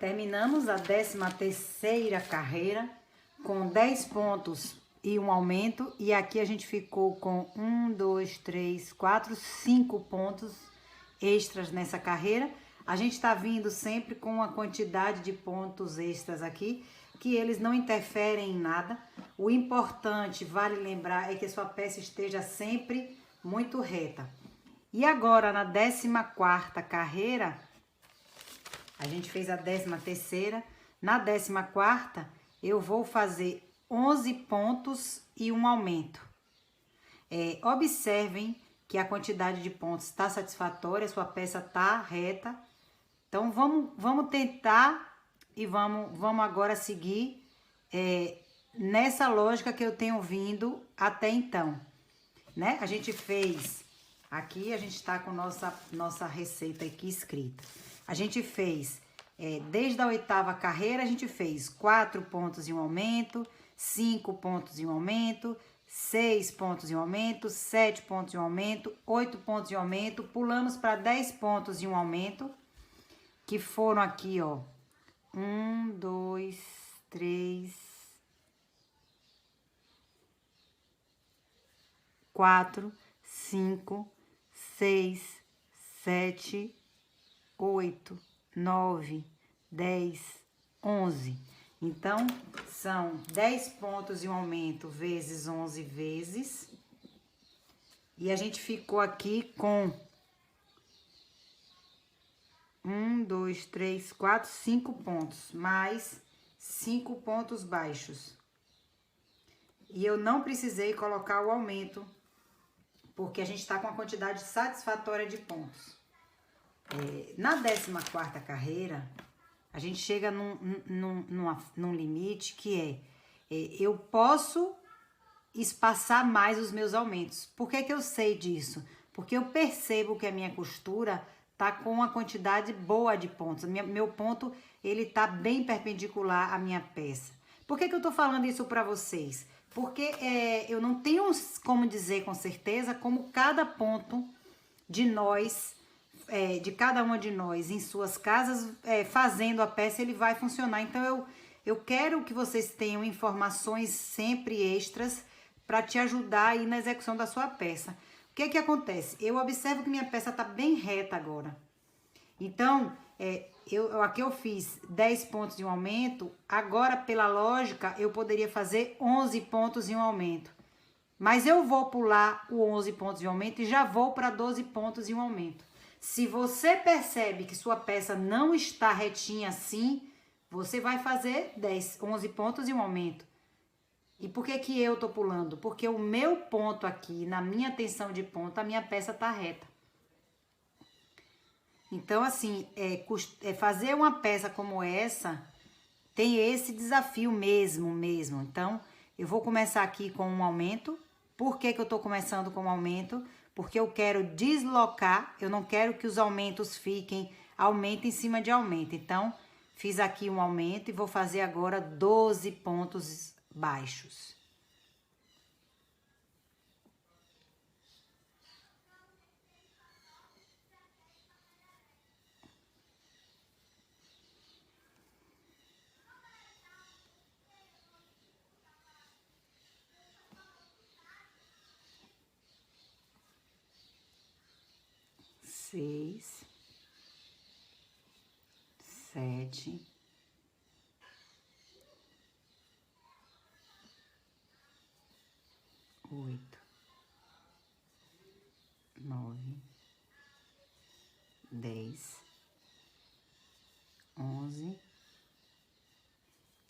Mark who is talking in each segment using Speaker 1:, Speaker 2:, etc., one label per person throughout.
Speaker 1: Terminamos a 13ª carreira com 10 pontos e um aumento. E aqui a gente ficou com 1, 2, 3, 4, 5 pontos extras nessa carreira. A gente tá vindo sempre com uma quantidade de pontos extras aqui, que eles não interferem em nada. O importante, vale lembrar, é que sua peça esteja sempre muito reta. E agora, na 14ª carreira, a gente fez a 13ª. Na 14ª, eu vou fazer 11 pontos e um aumento. Observem que a quantidade de pontos está satisfatória, sua peça está reta. Então, vamos tentar e vamos agora seguir nessa lógica que eu tenho vindo até então, né? A gente fez, aqui a gente está com nossa receita aqui escrita. A gente fez, desde a 8ª carreira, a gente fez 4 pontos e um aumento, 5 pontos e um aumento, 6 pontos e um aumento, 7 pontos e um aumento, 8 pontos e um aumento, pulamos para 10 pontos e um aumento, que foram aqui, ó, 1, 2, 3, 4, 5, 6, 7, 8, 9, 10, 11. Então, são 10 pontos e um aumento vezes 11 vezes. E a gente ficou aqui com 1, 2, 3, 4, 5 pontos, mais 5 pontos baixos. E eu não precisei colocar o aumento, porque a gente está com a quantidade satisfatória de pontos. Na 14ª carreira, a gente chega num limite que eu posso espaçar mais os meus aumentos. Por que que eu sei disso? Porque eu percebo que a minha costura tá com uma quantidade boa de pontos. Meu ponto, ele tá bem perpendicular à minha peça. Por que que eu tô falando isso para vocês? Porque eu não tenho como dizer com certeza como cada ponto de nós, de cada uma de nós em suas casas, fazendo a peça, ele vai funcionar. Então, eu quero que vocês tenham informações sempre extras para te ajudar aí na execução da sua peça. O que que acontece? Eu observo que minha peça tá bem reta agora. Então, aqui eu fiz 10 pontos de um aumento. Agora, pela lógica, eu poderia fazer 11 pontos e um aumento. Mas eu vou pular o 11 pontos de aumento e já vou para 12 pontos e um aumento. Se você percebe que sua peça não está retinha assim, você vai fazer 11 pontos e um aumento. E por que que eu tô pulando? Porque o meu ponto aqui, na minha tensão de ponto, a minha peça tá reta. Então, assim, fazer uma peça como essa tem esse desafio mesmo. Então, eu vou começar aqui com um aumento. Por que que eu tô começando com um aumento? Porque eu quero deslocar, eu não quero que os aumentos fiquem aumento em cima de aumento. Então, fiz aqui um aumento e vou fazer agora 12 pontos baixos. Seis, 7, 8, 9, 10, 11,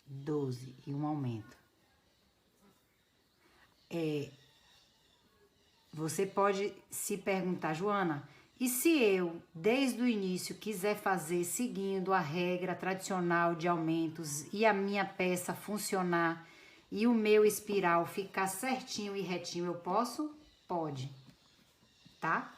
Speaker 1: 12 e um aumento. Você pode se perguntar, Joana, e se eu, desde o início, quiser fazer seguindo a regra tradicional de aumentos e a minha peça funcionar e o meu espiral ficar certinho e retinho, eu posso? Pode, tá?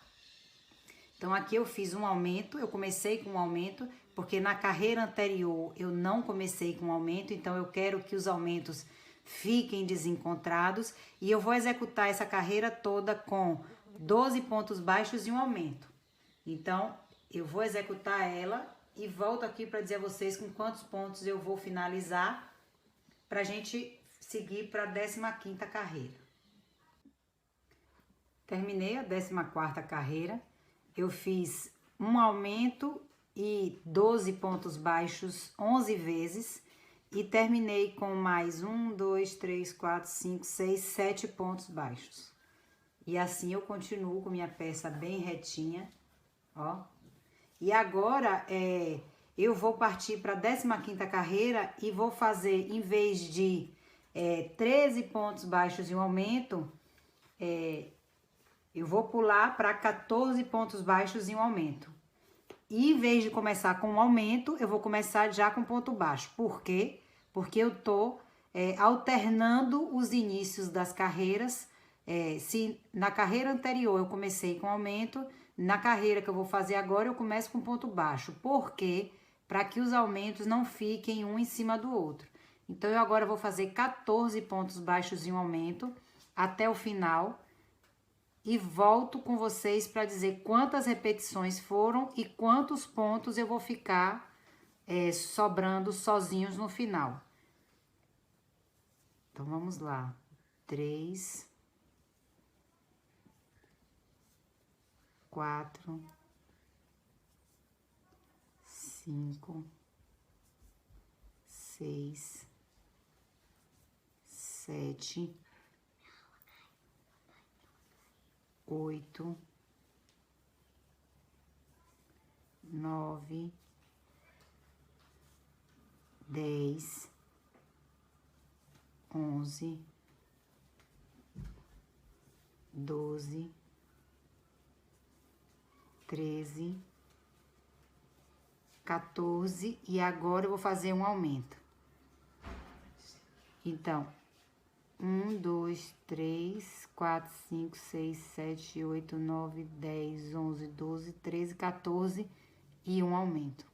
Speaker 1: Então, aqui eu fiz um aumento, eu comecei com um aumento, porque na carreira anterior eu não comecei com aumento, então eu quero que os aumentos fiquem desencontrados e eu vou executar essa carreira toda com 12 pontos baixos e um aumento. Então, eu vou executar ela e volto aqui para dizer a vocês com quantos pontos eu vou finalizar pra gente seguir para a 15ª carreira. Terminei a 14ª carreira, eu fiz um aumento e 12 pontos baixos 11 vezes e terminei com mais 1, 2, 3, 4, 5, 6, 7 pontos baixos. E assim eu continuo com minha peça bem retinha, ó. E agora eu vou partir para a 15ª carreira e vou fazer, em vez de 13 pontos baixos e um aumento, eu vou pular para 14 pontos baixos e um aumento. E em vez de começar com um aumento, eu vou começar já com ponto baixo. Por quê? Porque eu tô alternando os inícios das carreiras. Se na carreira anterior eu comecei com aumento, na carreira que eu vou fazer agora eu começo com ponto baixo. Por quê? Para que os aumentos não fiquem um em cima do outro. Então, eu agora vou fazer 14 pontos baixos e um aumento até o final. E volto com vocês para dizer quantas repetições foram e quantos pontos eu vou ficar sobrando sozinhos no final. Então, vamos lá. 3, 4, 5, 6, 7, 8, 9, 10, 11, 12, 13, 14 e agora eu vou fazer um aumento. Então, 1, 2, 3, 4, 5, 6, 7, 8, 9, 10, 11, 12, 13, 14 e um aumento.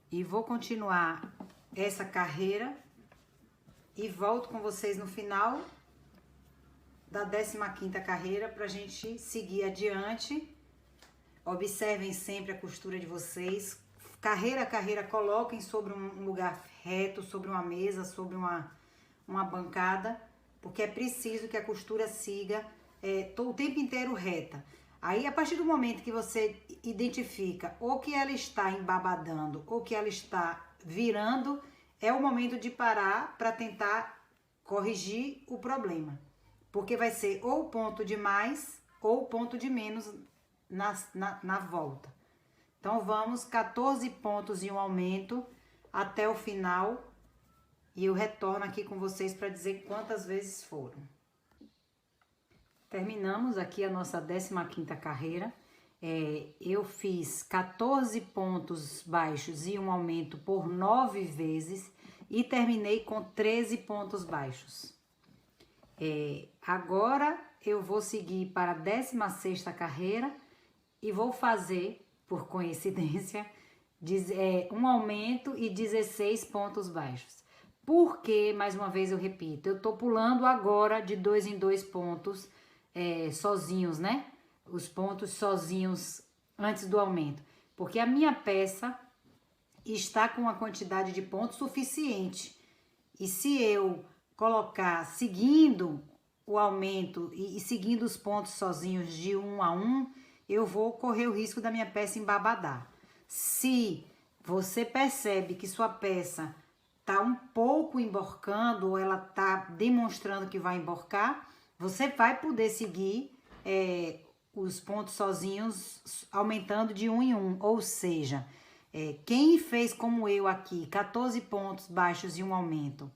Speaker 1: E vou continuar essa carreira e volto com vocês no final da 15ª carreira pra gente seguir adiante. Observem sempre a costura de vocês. Carreira a carreira, coloquem sobre um lugar reto, sobre uma mesa, sobre uma bancada, porque é preciso que a costura siga o tempo inteiro reta. Aí, a partir do momento que você identifica ou que ela está embabadando ou que ela está virando, é o momento de parar para tentar corrigir o problema. Porque vai ser ou ponto de mais ou ponto de menos na volta. Então, vamos 14 pontos e um aumento até o final. E eu retorno aqui com vocês para dizer quantas vezes foram. Terminamos aqui a nossa 15ª carreira. Eu fiz 14 pontos baixos e um aumento por 9 vezes e terminei com 13 pontos baixos. Agora eu vou seguir para a 16ª carreira e vou fazer, por coincidência, um aumento e 16 pontos baixos. Porque, mais uma vez eu repito, eu tô pulando agora de 2 em 2 pontos sozinhos, né? Os pontos sozinhos antes do aumento. Porque a minha peça está com uma quantidade de pontos suficiente. E se eu colocar seguindo o aumento e seguindo os pontos sozinhos de 1 a 1, eu vou correr o risco da minha peça embabadar. Se você percebe que sua peça tá um pouco emborcando ou ela tá demonstrando que vai emborcar, você vai poder seguir os pontos sozinhos aumentando de 1 em 1. Ou seja, quem fez como eu aqui, 14 pontos baixos e um aumento,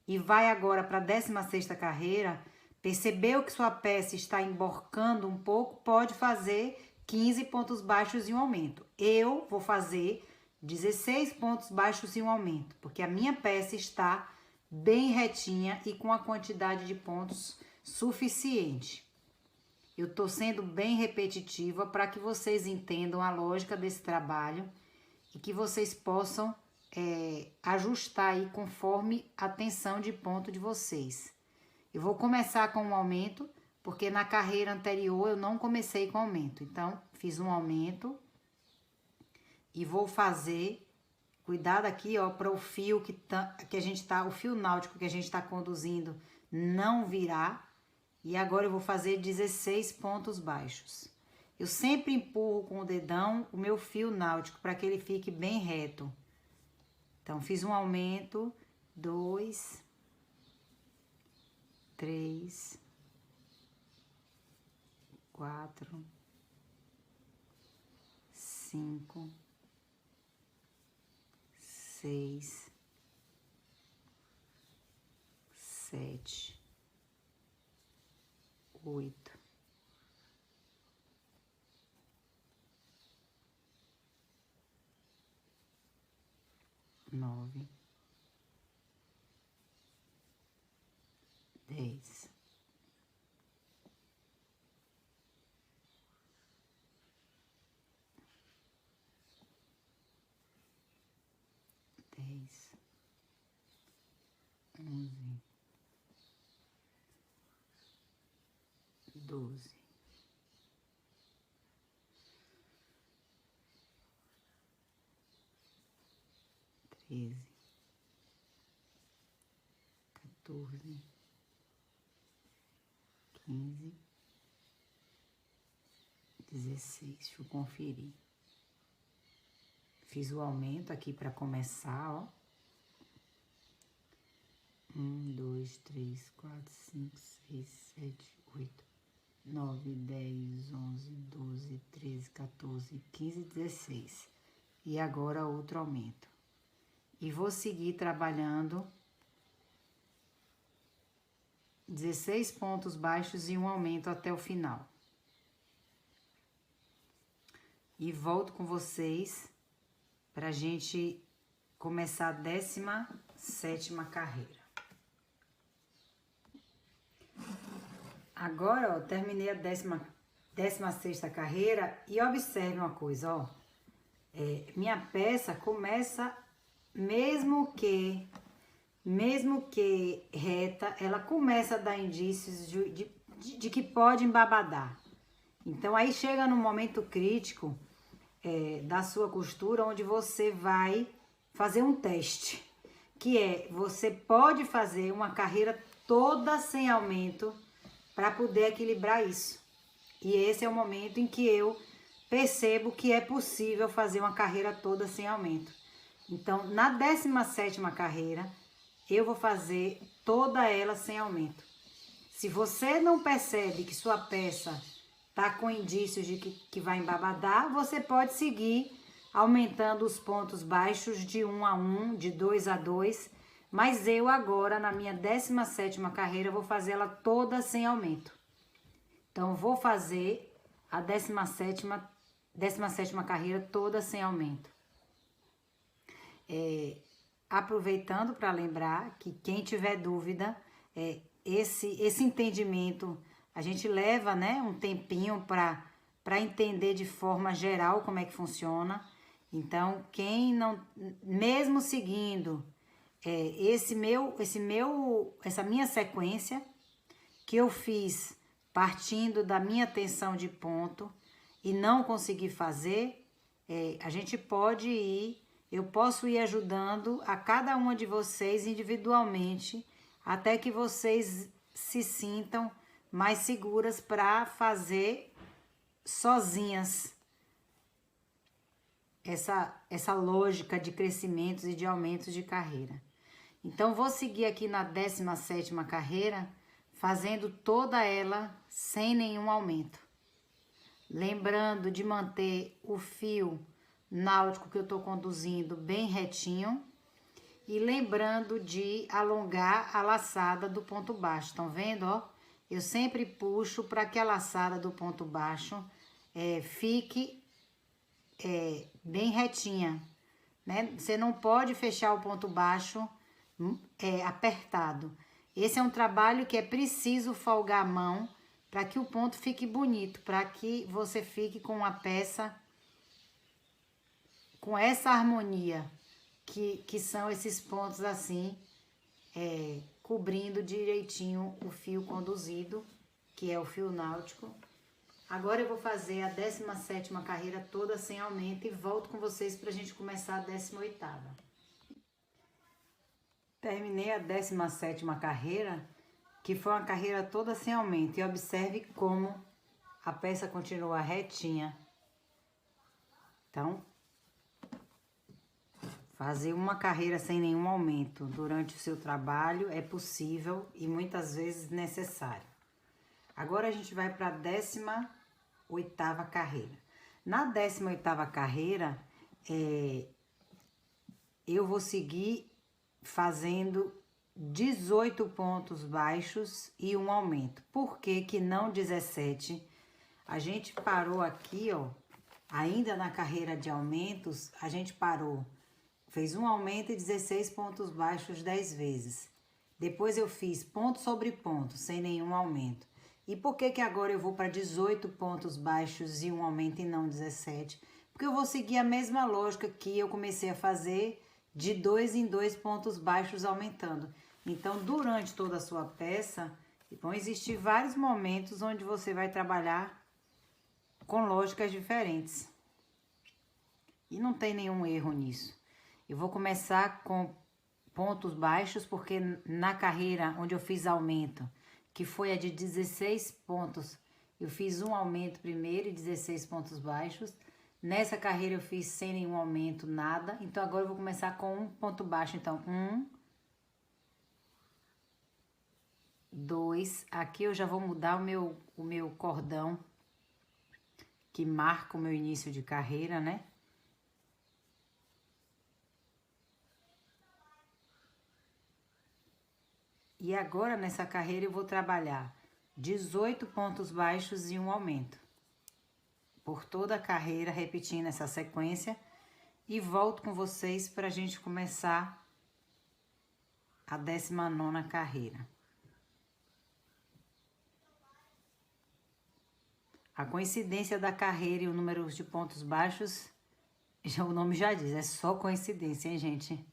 Speaker 1: e vai agora para a 16ª carreira, percebeu que sua peça está emborcando um pouco, pode fazer 15 pontos baixos e um aumento. Eu vou fazer 16 pontos baixos e um aumento, porque a minha peça está bem retinha e com a quantidade de pontos suficiente. Eu tô sendo bem repetitiva para que vocês entendam a lógica desse trabalho e que vocês possam ajustar aí conforme a tensão de ponto de vocês. Eu vou começar com um aumento porque na carreira anterior eu não comecei com aumento. Então, fiz um aumento e vou fazer, cuidado aqui, ó, para o fio que a gente tá, o fio náutico que a gente tá conduzindo não virar. E agora eu vou fazer 16 pontos baixos. Eu sempre empurro com o dedão o meu fio náutico para que ele fique bem reto. Então, fiz um aumento, 2, 3, 4, 5, 6, 7, 8, 9, 10, 10, 11, 12, 13, 14, 15, 16. Deixa eu conferir. Fiz o aumento aqui para começar, ó. 1, 2, 3, 4, 5, 6, 7, 8, 9, 10, 11, 12, 13, 14, 15, 16. E agora outro aumento. E vou seguir trabalhando 16 pontos baixos e um aumento até o final. E volto com vocês pra gente começar a 17ª carreira. Agora, ó, terminei a 16ª carreira e observe uma coisa, ó. Minha peça começa, mesmo que reta, ela começa a dar indícios de que pode embabadar. Então, aí chega no momento crítico da sua costura, onde você vai fazer um teste, que você pode fazer uma carreira toda sem aumento para poder equilibrar isso. E esse é o momento em que eu percebo que é possível fazer uma carreira toda sem aumento. Então, na 17ª carreira, eu vou fazer toda ela sem aumento. Se você não percebe que sua peça tá com indícios de que vai embabadar, você pode seguir aumentando os pontos baixos de 1 a 1, de 2 a 2, mas eu agora, na minha 17ª carreira, vou fazer ela toda sem aumento. Então, vou fazer a 17ª carreira toda sem aumento. Aproveitando para lembrar que quem tiver dúvida, esse entendimento, a gente leva, né, um tempinho para entender de forma geral como é que funciona. Então, quem não, mesmo seguindo essa minha sequência que eu fiz partindo da minha tensão de ponto e não consegui fazer, a gente pode ir, eu posso ir ajudando a cada uma de vocês individualmente até que vocês se sintam mais seguras para fazer sozinhas essa lógica de crescimentos e de aumentos de carreira. Então, vou seguir aqui na 17ª carreira, fazendo toda ela sem nenhum aumento. Lembrando de manter o fio náutico que eu tô conduzindo bem retinho. E lembrando de alongar a laçada do ponto baixo. Estão vendo, ó? Eu sempre puxo para que a laçada do ponto baixo fique bem retinha, né? Você não pode fechar o ponto baixo apertado. Esse é um trabalho que é preciso folgar a mão para que o ponto fique bonito, para que você fique com uma peça com essa harmonia, que são esses pontos assim, cobrindo direitinho o fio conduzido que é o fio náutico. Agora eu vou fazer a 17ª carreira toda sem aumento e volto com vocês pra gente começar a 18ª. Terminei a 17ª carreira, que foi uma carreira toda sem aumento. E observe como a peça continua retinha. Então, fazer uma carreira sem nenhum aumento durante o seu trabalho é possível e muitas vezes necessário. Agora a gente vai para a 18ª carreira. Na 18ª carreira, eu vou seguir fazendo 18 pontos baixos e um aumento. Por que que não 17? A gente parou aqui, ó, ainda na carreira de aumentos, a gente parou, fez um aumento e 16 pontos baixos 10 vezes. Depois eu fiz ponto sobre ponto, sem nenhum aumento. E por que que agora eu vou para 18 pontos baixos e um aumento e não 17? Porque eu vou seguir a mesma lógica que eu comecei a fazer de 2 em 2 pontos baixos aumentando. Então, durante toda a sua peça, vão existir vários momentos onde você vai trabalhar com lógicas diferentes. E não tem nenhum erro nisso. Eu vou começar com pontos baixos, porque na carreira onde eu fiz aumento, que foi a de 16 pontos, eu fiz um aumento primeiro e 16 pontos baixos. Nessa carreira eu fiz sem nenhum aumento, nada. Então agora eu vou começar com um ponto baixo. Então, 1, 2, aqui eu já vou mudar o meu cordão, que marca o meu início de carreira, né? E agora, nessa carreira, eu vou trabalhar 18 pontos baixos e um aumento. Por toda a carreira, repetindo essa sequência. E volto com vocês para a gente começar a 19ª carreira. A coincidência da carreira e o número de pontos baixos, já, o nome já diz, é só coincidência, hein, gente?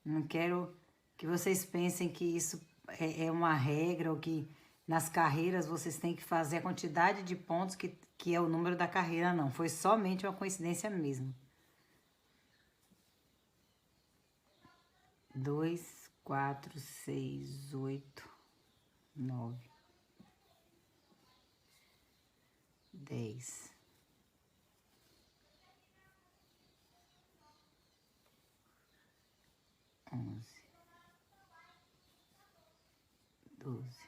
Speaker 1: Não quero que vocês pensem que isso é uma regra ou que nas carreiras vocês têm que fazer a quantidade de pontos que é o número da carreira, não. Foi somente uma coincidência mesmo. 2, 4, 6, 8, 9, 10. 11, 12,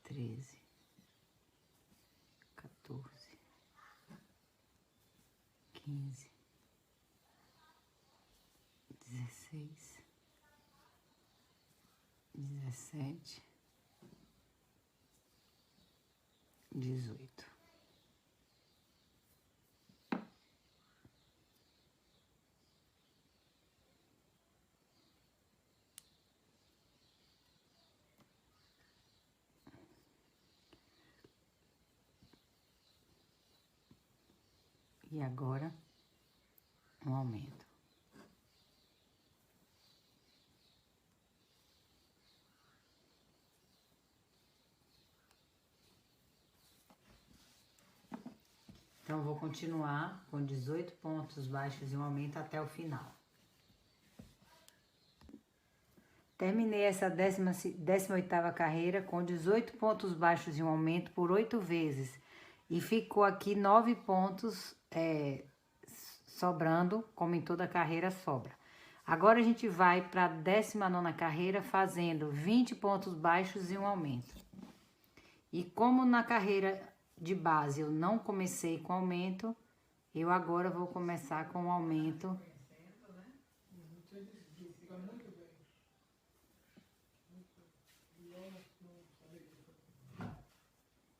Speaker 1: 13, 14, 15, 16, 17, 18. E agora, um aumento. Então, eu vou continuar com 18 pontos baixos e um aumento até o final. Terminei essa 18ª carreira com 18 pontos baixos e um aumento por 8 vezes. E ficou aqui 9 pontos sobrando, como em toda carreira sobra. Agora a gente vai para a 19ª carreira fazendo 20 pontos baixos e um aumento. E como na carreira de base eu não comecei com aumento, eu agora vou começar com o aumento.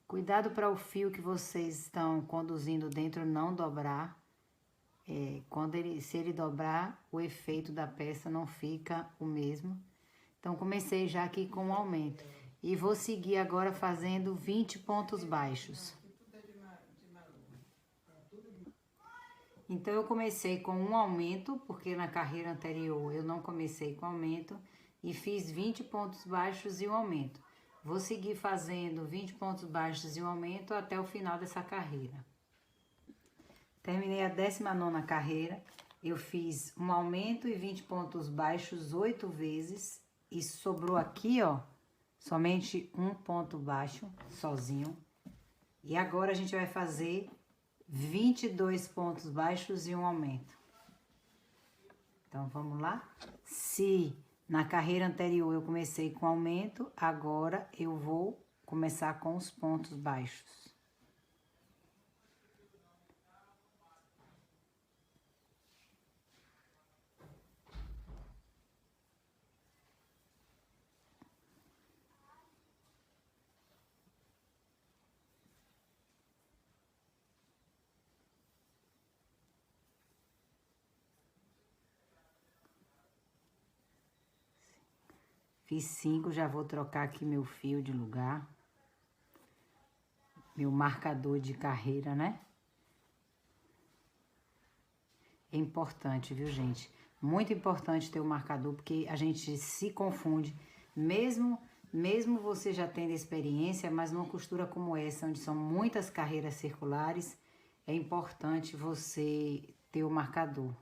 Speaker 1: Cuidado para o fio que vocês estão conduzindo dentro não dobrar. Se ele dobrar, o efeito da peça não fica o mesmo. Então, comecei já aqui com um aumento. E vou seguir agora fazendo 20 pontos baixos. Então, eu comecei com um aumento, porque na carreira anterior eu não comecei com aumento. E fiz 20 pontos baixos e um aumento. Vou seguir fazendo 20 pontos baixos e um aumento até o final dessa carreira. Terminei a 19ª carreira, eu fiz um aumento e 20 pontos baixos 8 vezes e sobrou aqui, ó, somente um ponto baixo, sozinho. E agora a gente vai fazer 22 pontos baixos e um aumento. Então, vamos lá? Se na carreira anterior eu comecei com aumento, agora eu vou começar com os pontos baixos. Fiz 5, já vou trocar aqui meu fio de lugar. Meu marcador de carreira, né? É importante, viu, gente? Muito importante ter o marcador, porque a gente se confunde, mesmo você já tendo experiência, mas numa costura como essa, onde são muitas carreiras circulares, é importante você ter o marcador.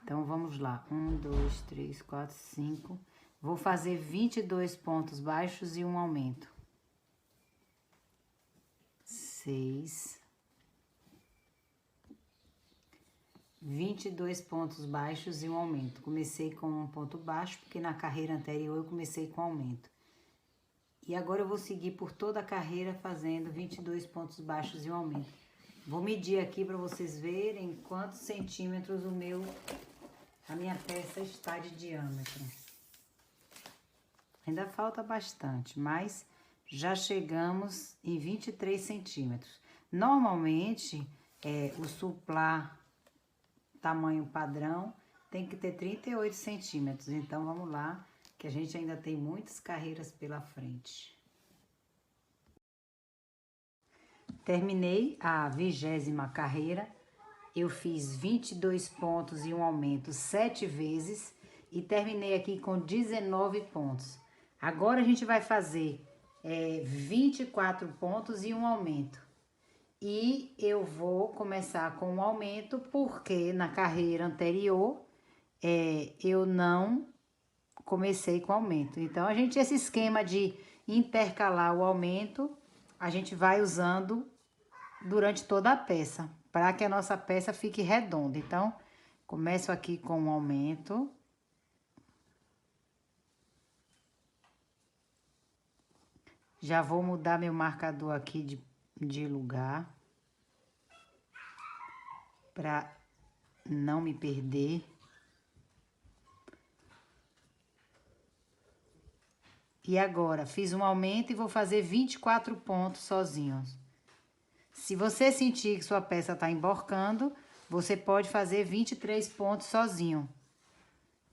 Speaker 1: Então, vamos lá. 1, 2, 3, 4, 5. Vou fazer 22 pontos baixos e um aumento. 6. 22 pontos baixos e um aumento. Comecei com um ponto baixo, porque na carreira anterior eu comecei com aumento. E agora eu vou seguir por toda a carreira fazendo 22 pontos baixos e um aumento. Vou medir aqui para vocês verem quantos centímetros a minha peça está de diâmetro. Ainda falta bastante, mas já chegamos em 23 centímetros. Normalmente, o suplá tamanho padrão tem que ter 38 centímetros. Então, vamos lá, que a gente ainda tem muitas carreiras pela frente. Terminei a 20ª carreira. Eu fiz 22 pontos e um aumento 7 vezes e terminei aqui com 19 pontos. Agora a gente vai fazer 24 pontos e um aumento. E eu vou começar com um aumento porque na carreira anterior eu não comecei com aumento. Então, esse esquema de intercalar o aumento, a gente vai usando durante toda a peça, para que a nossa peça fique redonda. Então, começo aqui com um aumento. Já vou mudar meu marcador aqui de lugar, para não me perder. E agora, fiz um aumento e vou fazer 24 pontos sozinhos. Se você sentir que sua peça tá emborcando, você pode fazer 23 pontos sozinho.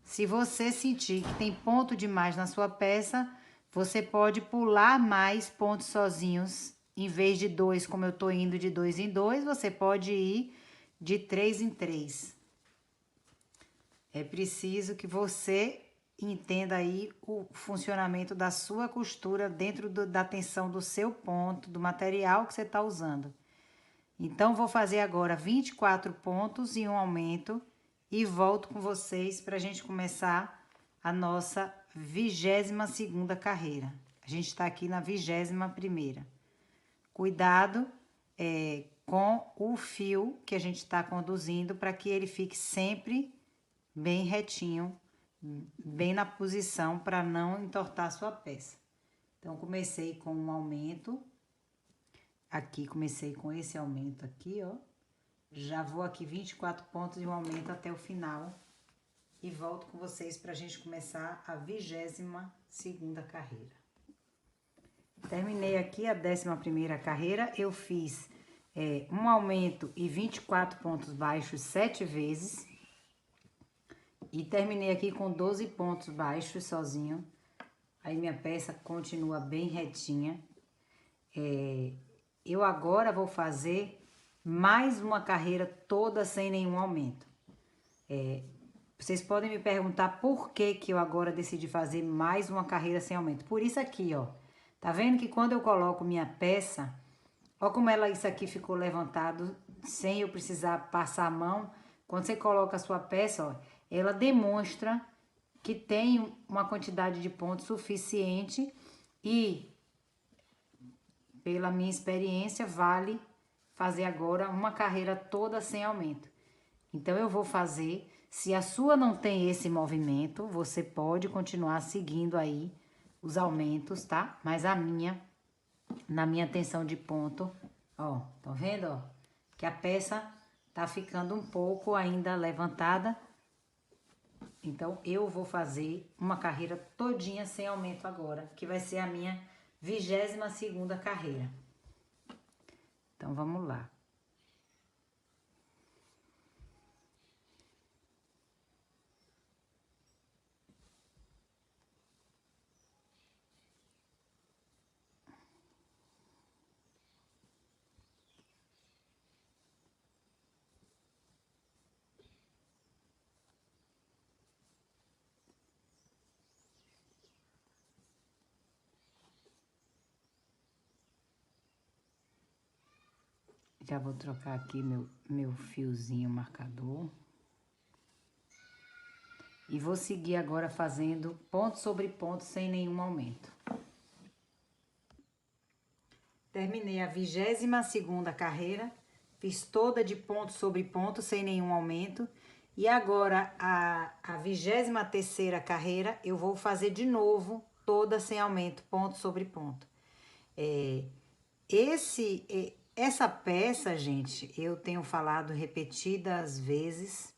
Speaker 1: Se você sentir que tem ponto demais na sua peça, você pode pular mais pontos sozinhos. Em vez de 2, como eu tô indo de 2 em 2, você pode ir de 3 em 3. É preciso que você entenda aí o funcionamento da sua costura dentro da tensão do seu ponto, do material que você tá usando. Então, vou fazer agora 24 pontos e um aumento e volto com vocês para a gente começar a nossa 22ª carreira. A gente está aqui na 21ª. Cuidado com o fio que a gente está conduzindo para que ele fique sempre bem retinho, bem na posição para não entortar a sua peça. Então, comecei com um aumento. Aqui, comecei com esse aumento aqui, ó. Já vou aqui 24 pontos e um aumento até o final. E volto com vocês pra gente começar a 22ª carreira. Terminei aqui a 11ª carreira. Eu fiz um aumento e 24 pontos baixos 7 vezes. E terminei aqui com 12 pontos baixos sozinho. Aí minha peça continua bem retinha. Eu agora vou fazer mais uma carreira toda sem nenhum aumento. Vocês podem me perguntar por que eu agora decidi fazer mais uma carreira sem aumento. Por isso aqui, ó. Tá vendo que quando eu coloco minha peça, ó como isso aqui ficou levantado, sem eu precisar passar a mão. Quando você coloca a sua peça, ó, ela demonstra que tem uma quantidade de pontos suficiente e, pela minha experiência, vale fazer agora uma carreira toda sem aumento. Então, eu vou fazer. Se a sua não tem esse movimento, você pode continuar seguindo aí os aumentos, tá? Mas a minha, na minha tensão de ponto, ó, tá vendo, ó? Que a peça tá ficando um pouco ainda levantada. Então, eu vou fazer uma carreira todinha sem aumento agora, que vai ser a minha 22ª carreira. Então, vamos lá. Já vou trocar aqui meu fiozinho marcador. E vou seguir agora fazendo ponto sobre ponto sem nenhum aumento. Terminei a 22ª carreira, fiz toda de ponto sobre ponto sem nenhum aumento. E agora a 23ª carreira eu vou fazer de novo toda sem aumento, ponto sobre ponto. Essa peça, gente, eu tenho falado repetidas vezes,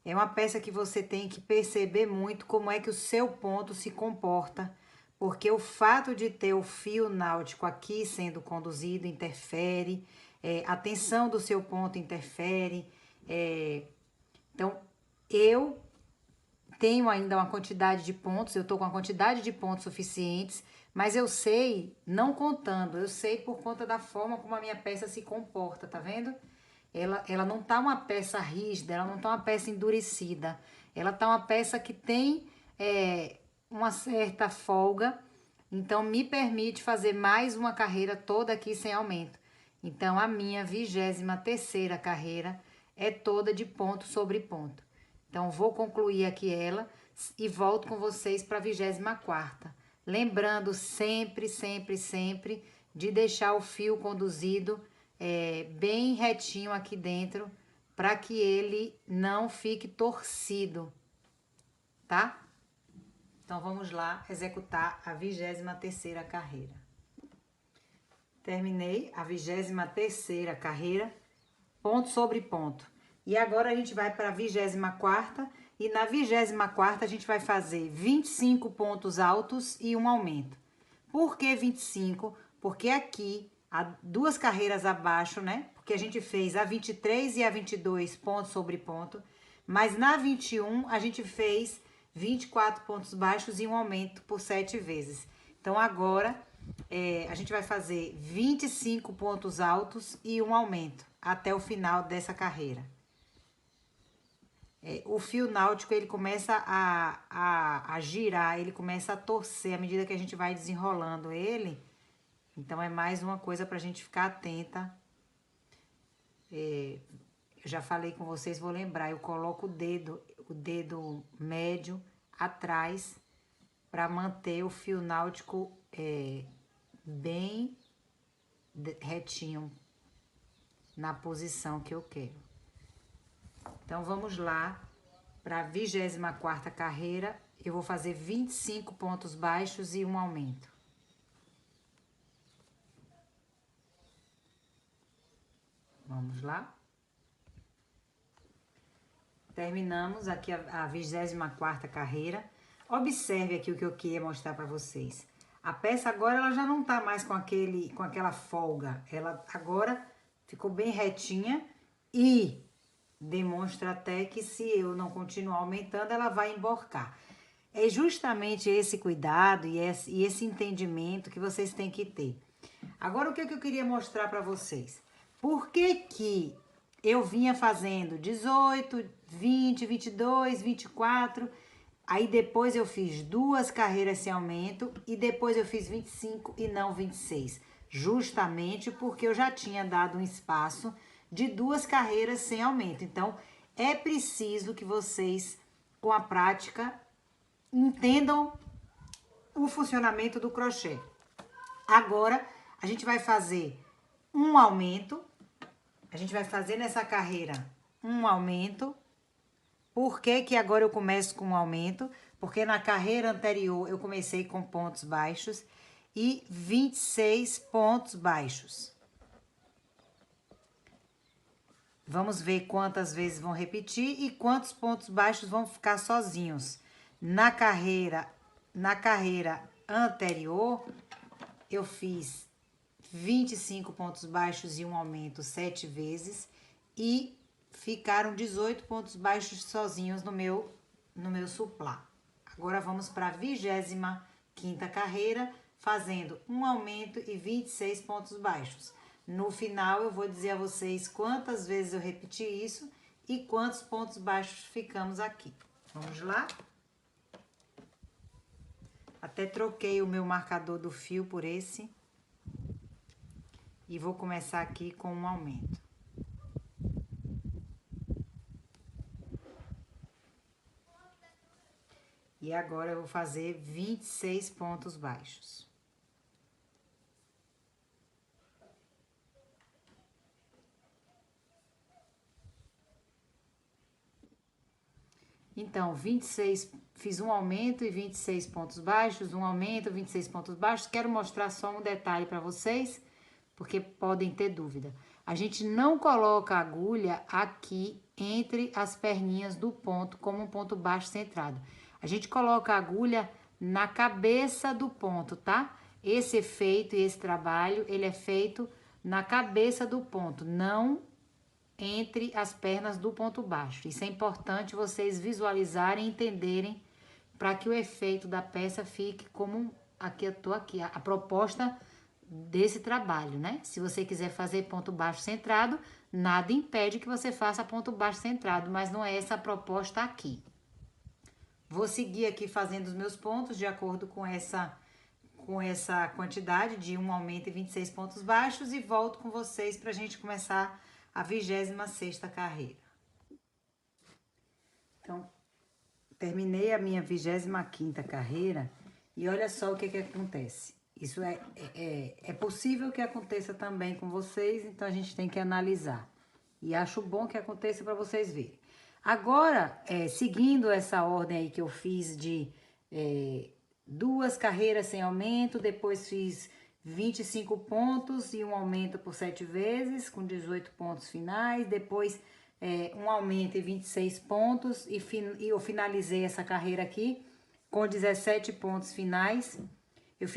Speaker 1: é uma peça que você tem que perceber muito como é que o seu ponto se comporta, porque o fato de ter o fio náutico aqui sendo conduzido interfere, a tensão do seu ponto interfere. Então, eu tenho ainda uma quantidade de pontos, eu tô com uma quantidade de pontos suficientes, mas eu sei, não contando, eu sei por conta da forma como a minha peça se comporta, tá vendo? Ela não tá uma peça rígida, ela não tá uma peça endurecida, ela tá uma peça que tem uma certa folga, então me permite fazer mais uma carreira toda aqui sem aumento. Então, a minha 23ª carreira é toda de ponto sobre ponto. Então, vou concluir aqui ela e volto com vocês para a 24ª. Lembrando sempre, sempre, sempre de deixar o fio conduzido bem retinho aqui dentro, para que ele não fique torcido, tá? Então, vamos lá executar a 23ª carreira. Terminei a 23ª carreira, ponto sobre ponto. E agora a gente vai para a 24ª, e na 24ª a gente vai fazer 25 pontos altos e um aumento. Por que 25? Porque aqui, duas carreiras abaixo, né? Porque a gente fez a 23 e a 22 pontos sobre ponto, mas na 21 a gente fez 24 pontos baixos e um aumento por 7 vezes. Então, agora a gente vai fazer 25 pontos altos e um aumento até o final dessa carreira. O fio náutico, ele começa a girar, ele começa a torcer à medida que a gente vai desenrolando ele. Então, é mais uma coisa pra gente ficar atenta. Eu já falei com vocês, vou lembrar, eu coloco o dedo médio atrás para manter o fio náutico bem retinho na posição que eu quero. Então, vamos lá para a 24ª carreira. Eu vou fazer 25 pontos baixos e um aumento. Vamos lá. Terminamos aqui a 24ª carreira. Observe aqui o que eu queria mostrar para vocês. A peça agora ela já não tá mais com aquela folga. Ela agora ficou bem retinha e demonstra até que se eu não continuar aumentando, ela vai emborcar. É justamente esse cuidado e esse entendimento que vocês têm que ter. Agora, o que eu queria mostrar para vocês? Por que eu vinha fazendo 18, 20, 22, 24 Aí depois eu fiz 2 carreiras sem aumento e depois eu fiz 25 e não 26. Justamente porque eu já tinha dado um espaço de 2 carreiras sem aumento. Então, é preciso que vocês, com a prática, entendam o funcionamento do crochê. Agora, a gente vai fazer um aumento. A gente vai fazer nessa carreira um aumento. Por que que agora eu começo com um aumento? Porque na carreira anterior eu comecei com pontos baixos e 26 pontos baixos. Vamos ver quantas vezes vão repetir e quantos pontos baixos vão ficar sozinhos. Na carreira anterior, eu fiz 25 pontos baixos e um aumento 7 vezes e ficaram 18 pontos baixos sozinhos no meu suplá. Agora vamos para a 25ª carreira, fazendo um aumento e 26 pontos baixos. No final eu vou dizer a vocês quantas vezes eu repeti isso e quantos pontos baixos ficamos aqui. Vamos lá? Até troquei o meu marcador do fio por esse. E vou começar aqui com um aumento. E agora eu vou fazer 26 pontos baixos. Então, 26, fiz um aumento e 26 pontos baixos, um aumento, 26 pontos baixos. Quero mostrar só um detalhe para vocês, porque podem ter dúvida. A gente não coloca a agulha aqui entre as perninhas do ponto, como um ponto baixo centrado. A gente coloca a agulha na cabeça do ponto, tá? Esse efeito e esse trabalho, ele é feito na cabeça do ponto, não entre as pernas do ponto baixo. Isso é importante vocês visualizarem e entenderem para que o efeito da peça fique como aqui eu tô aqui, a proposta desse trabalho, né? Se você quiser fazer ponto baixo centrado, nada impede que você faça ponto baixo centrado, mas não é essa a proposta aqui. Vou seguir aqui fazendo os meus pontos de acordo com essa quantidade de um aumento e 26 pontos baixos e volto com vocês para a gente começar a 26ª carreira. Então, terminei a minha 25ª carreira e olha só o que acontece. Isso é possível que aconteça também com vocês, então a gente tem que analisar. E acho bom que aconteça para vocês verem. Agora, seguindo essa ordem aí que eu fiz de 2 carreiras sem aumento, depois fiz 25 pontos e um aumento por 7 vezes, com 18 pontos finais, depois um aumento e 26 pontos, e eu finalizei essa carreira aqui com 17 pontos finais. Eu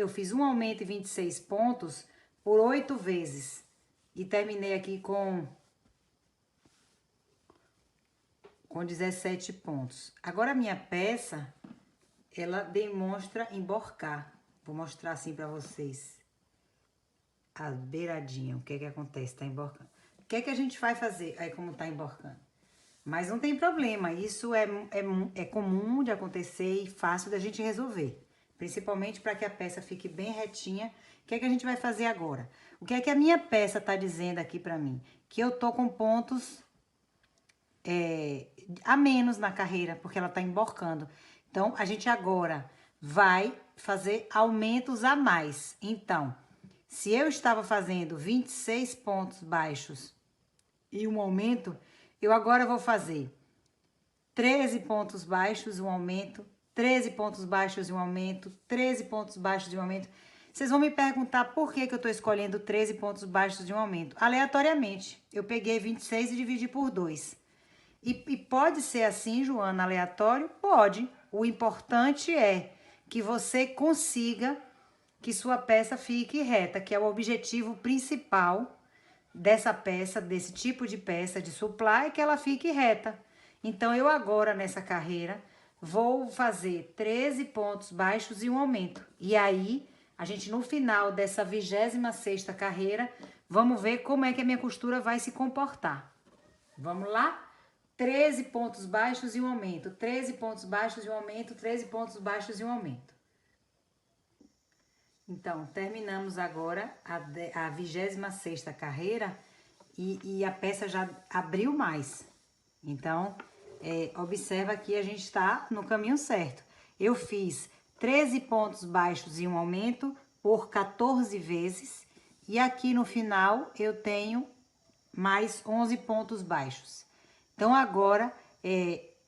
Speaker 1: fiz um aumento e 26 pontos por 8 vezes, e terminei aqui com 17 pontos. Agora a minha peça, ela demonstra emborcar. Vou mostrar assim pra vocês. A beiradinha, o que acontece? Tá emborcando. O que a gente vai fazer? Aí como tá emborcando. Mas não tem problema, isso é comum de acontecer e fácil da gente resolver. Principalmente para que a peça fique bem retinha. O que a gente vai fazer agora? O que a minha peça tá dizendo aqui pra mim? Que eu tô com pontos a menos na carreira, porque ela tá emborcando. Então, a gente agora vai fazer aumentos a mais. Então, se eu estava fazendo 26 pontos baixos e um aumento, eu agora vou fazer 13 pontos baixos, um aumento, 13 pontos baixos e um aumento, 13 pontos baixos e um aumento. Vocês vão me perguntar por que eu tô escolhendo 13 pontos baixos de um aumento. Aleatoriamente, eu peguei 26 e dividi por 2. E pode ser assim, Joana, aleatório? Pode. O importante é que você consiga que sua peça fique reta, que é o objetivo principal dessa peça, desse tipo de peça de supply, que ela fique reta. Então, eu agora, nessa carreira, vou fazer 13 pontos baixos e um aumento. E aí, a gente, no final dessa 26ª carreira, vamos ver como é que a minha costura vai se comportar. Vamos lá? 13 pontos baixos e um aumento, 13 pontos baixos e um aumento, 13 pontos baixos e um aumento. Então, terminamos agora a 26ª carreira e a peça já abriu mais. Então, observa que a gente está no caminho certo. Eu fiz 13 pontos baixos e um aumento por 14 vezes. E aqui no final eu tenho mais 11 pontos baixos. Então, agora,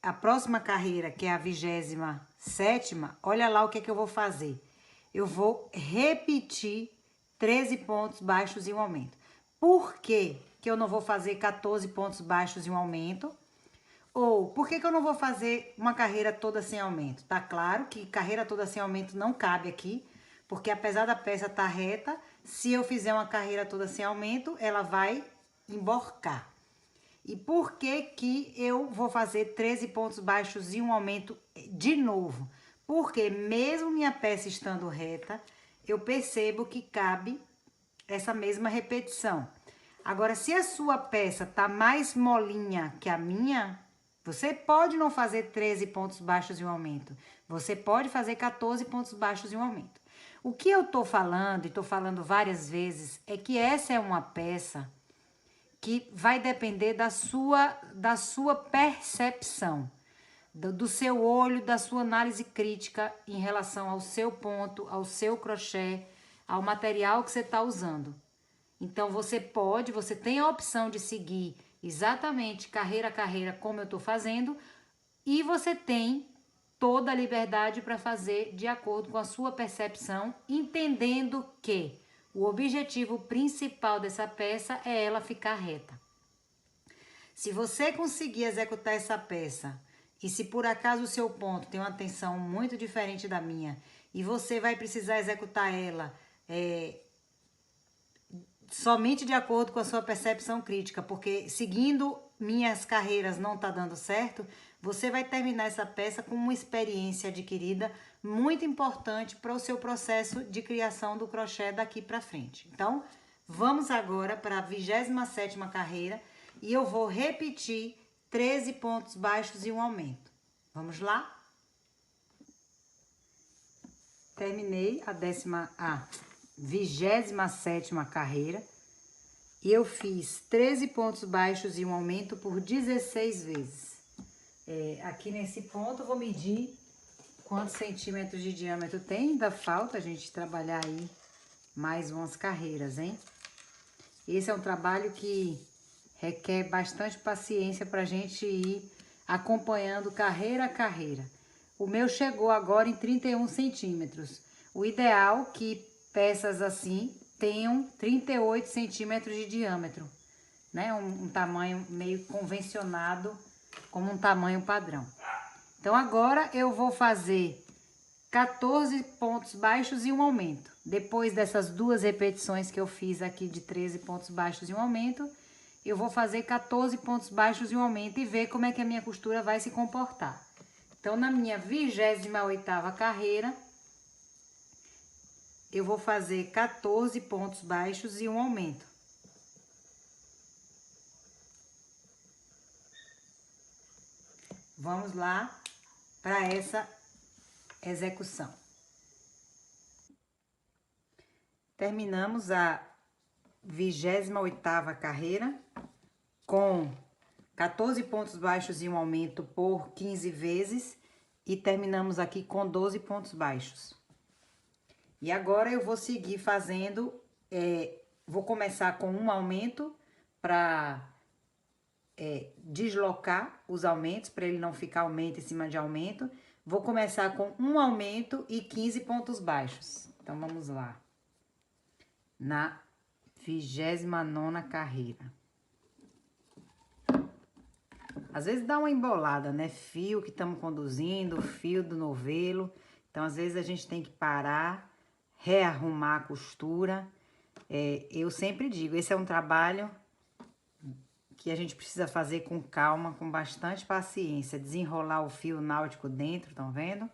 Speaker 1: a próxima carreira, que é a 27ª, olha lá o que é que eu vou fazer. Eu vou repetir 13 pontos baixos e um aumento. Por que que eu não vou fazer 14 pontos baixos e um aumento? Ou por que que eu não vou fazer uma carreira toda sem aumento? Tá claro que carreira toda sem aumento não cabe aqui, porque apesar da peça estar reta, se eu fizer uma carreira toda sem aumento, ela vai emborcar. E por que que eu vou fazer 13 pontos baixos e um aumento de novo? Porque mesmo minha peça estando reta, eu percebo que cabe essa mesma repetição. Agora, se a sua peça tá mais molinha que a minha, você pode não fazer 13 pontos baixos e um aumento. Você pode fazer 14 pontos baixos e um aumento. O que eu tô falando, e tô falando várias vezes, é que essa é uma peça que vai depender da sua percepção, do seu olho, da sua análise crítica em relação ao seu ponto, ao seu crochê, ao material que você está usando. Então, você tem a opção de seguir exatamente carreira a carreira como eu estou fazendo, e você tem toda a liberdade para fazer de acordo com a sua percepção, entendendo que o objetivo principal dessa peça é ela ficar reta. Se você conseguir executar essa peça, e se por acaso o seu ponto tem uma tensão muito diferente da minha, e você vai precisar executar ela somente de acordo com a sua percepção crítica, porque seguindo minhas carreiras não tá dando certo, você vai terminar essa peça com uma experiência adquirida muito importante para o seu processo de criação do crochê daqui para frente. Então, vamos agora para a 27ª carreira e eu vou repetir 13 pontos baixos e um aumento. Vamos lá? Terminei a 27ª carreira e eu fiz 13 pontos baixos e um aumento por 16 vezes. Aqui nesse ponto eu vou medir quantos centímetros de diâmetro tem. Ainda falta a gente trabalhar aí mais umas carreiras, hein? Esse é um trabalho que requer bastante paciência pra gente ir acompanhando carreira a carreira. O meu chegou agora em 31 centímetros. O ideal é que peças assim tenham 38 centímetros de diâmetro, né? Um tamanho meio convencionado, como um tamanho padrão. Então, agora eu vou fazer 14 pontos baixos e um aumento. Depois dessas duas repetições que eu fiz aqui de 13 pontos baixos e um aumento, eu vou fazer 14 pontos baixos e um aumento e ver como é que a minha costura vai se comportar. Então, na minha 28ª carreira, eu vou fazer 14 pontos baixos e um aumento. Vamos lá para essa execução. Terminamos a 28ª carreira com 14 pontos baixos e um aumento por 15 vezes e terminamos aqui com 12 pontos baixos. E agora eu vou seguir fazendo, vou começar com um aumento para deslocar os aumentos, para ele não ficar aumento em cima de aumento. Vou começar com um aumento e 15 pontos baixos. Então, vamos lá. Na 29ª carreira. Às vezes dá uma embolada, né? Fio que estamos conduzindo, fio do novelo. Então, às vezes a gente tem que parar, rearrumar a costura. Eu sempre digo, esse é um trabalho que a gente precisa fazer com calma, com bastante paciência. Desenrolar o fio náutico dentro, estão vendo?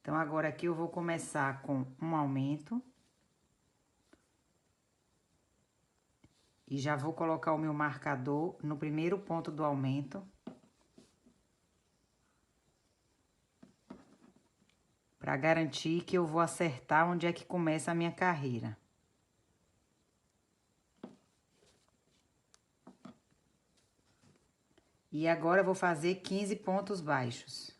Speaker 1: Então, agora aqui eu vou começar com um aumento. E já vou colocar o meu marcador no primeiro ponto do aumento. Para garantir que eu vou acertar onde é que começa a minha carreira. E agora eu vou fazer 15 pontos baixos.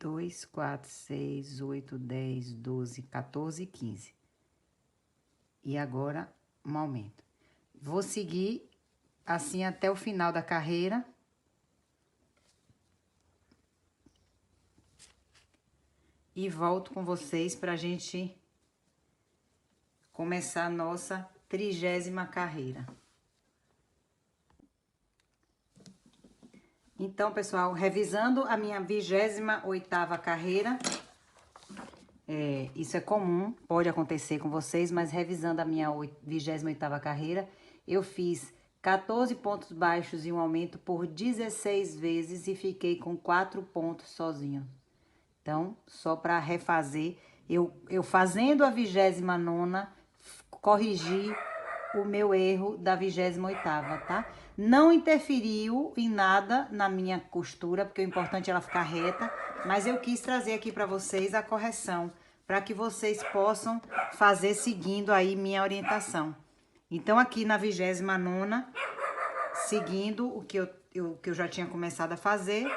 Speaker 1: Dois, quatro, seis, 8, 10, 12, 14 e 15. E agora, um aumento. Vou seguir assim até o final da carreira. E volto com vocês pra gente começar a nossa 30ª carreira. Então, pessoal, revisando a minha 28ª carreira, isso é comum, pode acontecer com vocês, mas revisando a minha 28ª carreira, eu fiz 14 pontos baixos e um aumento por 16 vezes e fiquei com 4 pontos sozinho. Então, só para refazer, eu fazendo a 29ª, corrigi o meu erro da 28ª, tá? Não interferiu em nada na minha costura, porque o importante é ela ficar reta, mas eu quis trazer aqui para vocês a correção, para que vocês possam fazer seguindo aí minha orientação. Então, aqui na 29ª, seguindo o que eu já tinha começado a fazer,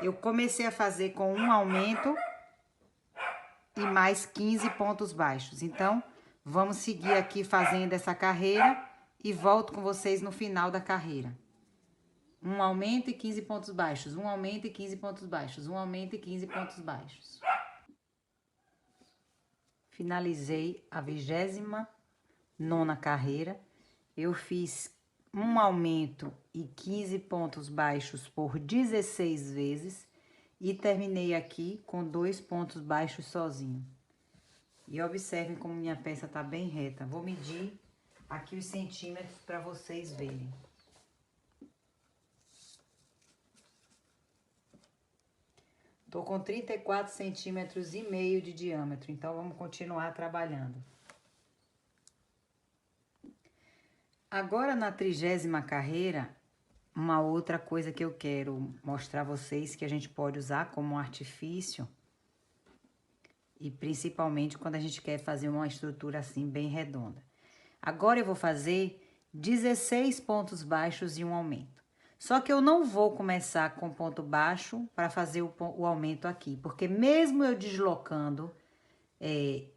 Speaker 1: eu comecei a fazer com um aumento e mais 15 pontos baixos. Então, vamos seguir aqui fazendo essa carreira e volto com vocês no final da carreira. Um aumento e 15 pontos baixos, um aumento e 15 pontos baixos, um aumento e 15 pontos baixos. Finalizei a 29ª carreira. Eu fiz um aumento e 15 pontos baixos por 16 vezes e terminei aqui com 2 pontos baixos sozinho. E observem como minha peça tá bem reta. Vou medir aqui os centímetros para vocês verem. Tô com 34 centímetros e meio de diâmetro, então vamos continuar trabalhando. Agora na 30ª carreira, uma outra coisa que eu quero mostrar a vocês que a gente pode usar como artifício, e principalmente quando a gente quer fazer uma estrutura assim bem redonda. Agora eu vou fazer 16 pontos baixos e um aumento. Só que eu não vou começar com ponto baixo para fazer o aumento aqui, porque mesmo eu deslocando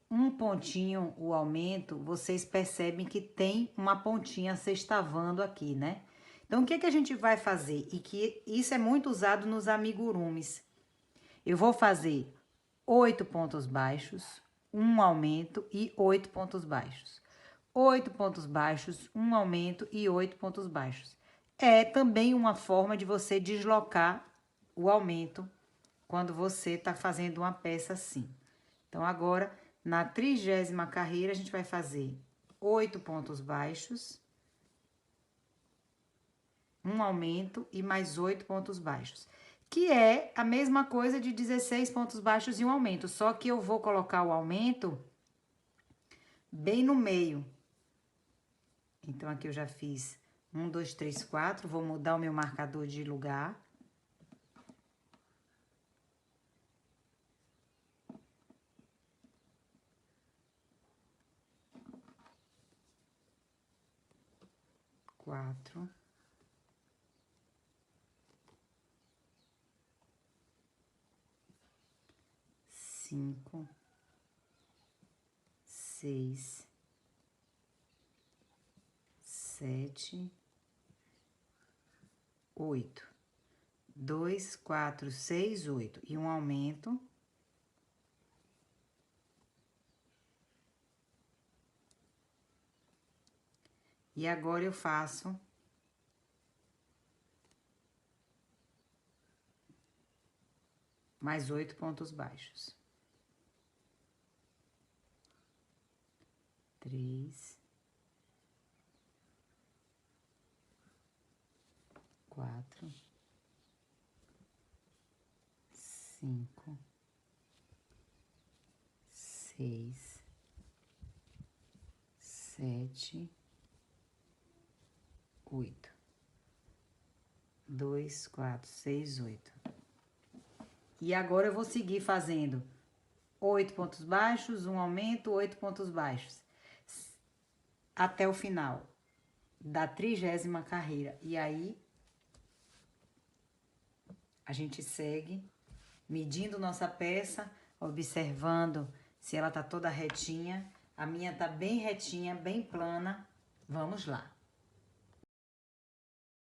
Speaker 1: um pontinho o aumento, vocês percebem que tem uma pontinha sextavando aqui, né? Então, o que que a gente vai fazer? E que isso é muito usado nos amigurumis. Eu vou fazer 8 pontos baixos, um aumento e 8 pontos baixos. 8 pontos baixos, um aumento e 8 pontos baixos. É também uma forma de você deslocar o aumento quando você tá fazendo uma peça assim. Então, agora, na 30ª carreira, a gente vai fazer 8 pontos baixos, um aumento e mais 8 pontos baixos. Que é a mesma coisa de 16 pontos baixos e um aumento, só que eu vou colocar o aumento bem no meio. Então, aqui eu já fiz 1, 2, 3, 4, vou mudar o meu marcador de lugar. Quatro. 5, 6, 7, 8. 2, 4, 6, 8. E um aumento. E agora eu faço mais 8 pontos baixos. 3, 4, 5, 6, 7, 8. 2, 4, 6, 8. E agora eu vou seguir fazendo 8 pontos baixos, um aumento, 8 pontos baixos. Até o final da 30ª carreira. E aí, a gente segue medindo nossa peça, observando se ela tá toda retinha. A minha tá bem retinha, bem plana. Vamos lá.